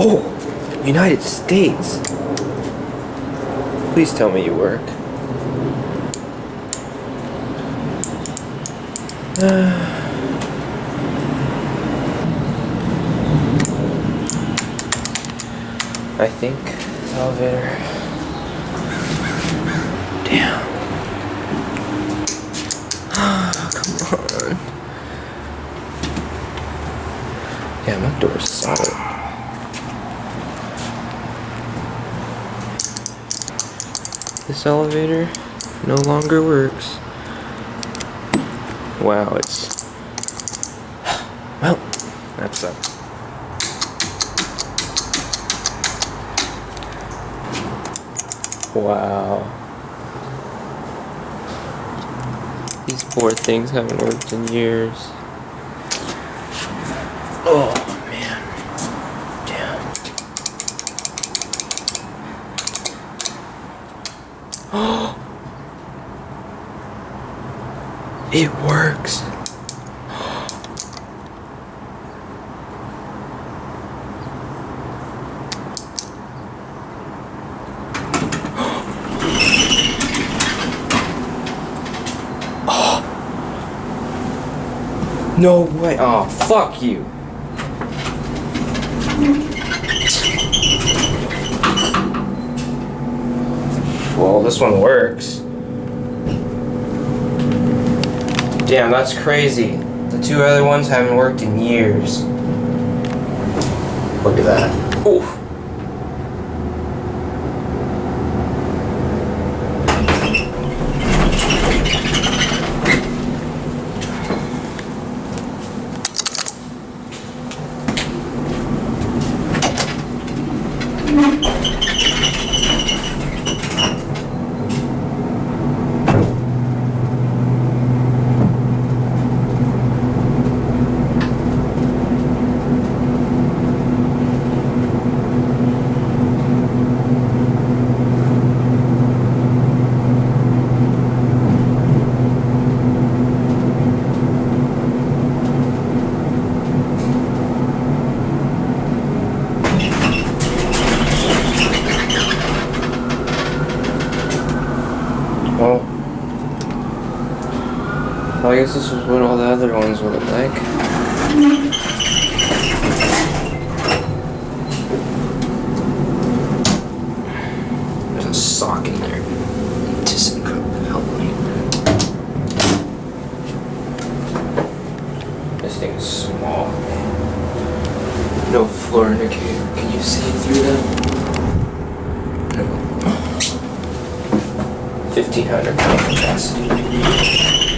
Oh, United States. Please tell me you work. I think elevator. Damn. Come on. Damn, that door's solid. This elevator no longer works. Wow, it's... Well, that sucks. Wow. These poor things haven't worked in years. Oh, man. Damn. Oh! It works. No way. Oh, fuck you. Well, this one works. Damn, that's crazy. The two other ones haven't worked in years. Look at that. Oof. Well, I guess this was what all the other ones would look like. There's a sock in there. ThyssenKrupp, help me. This thing is small. No floor indicator. Can you see through that? 1,500 pound capacity.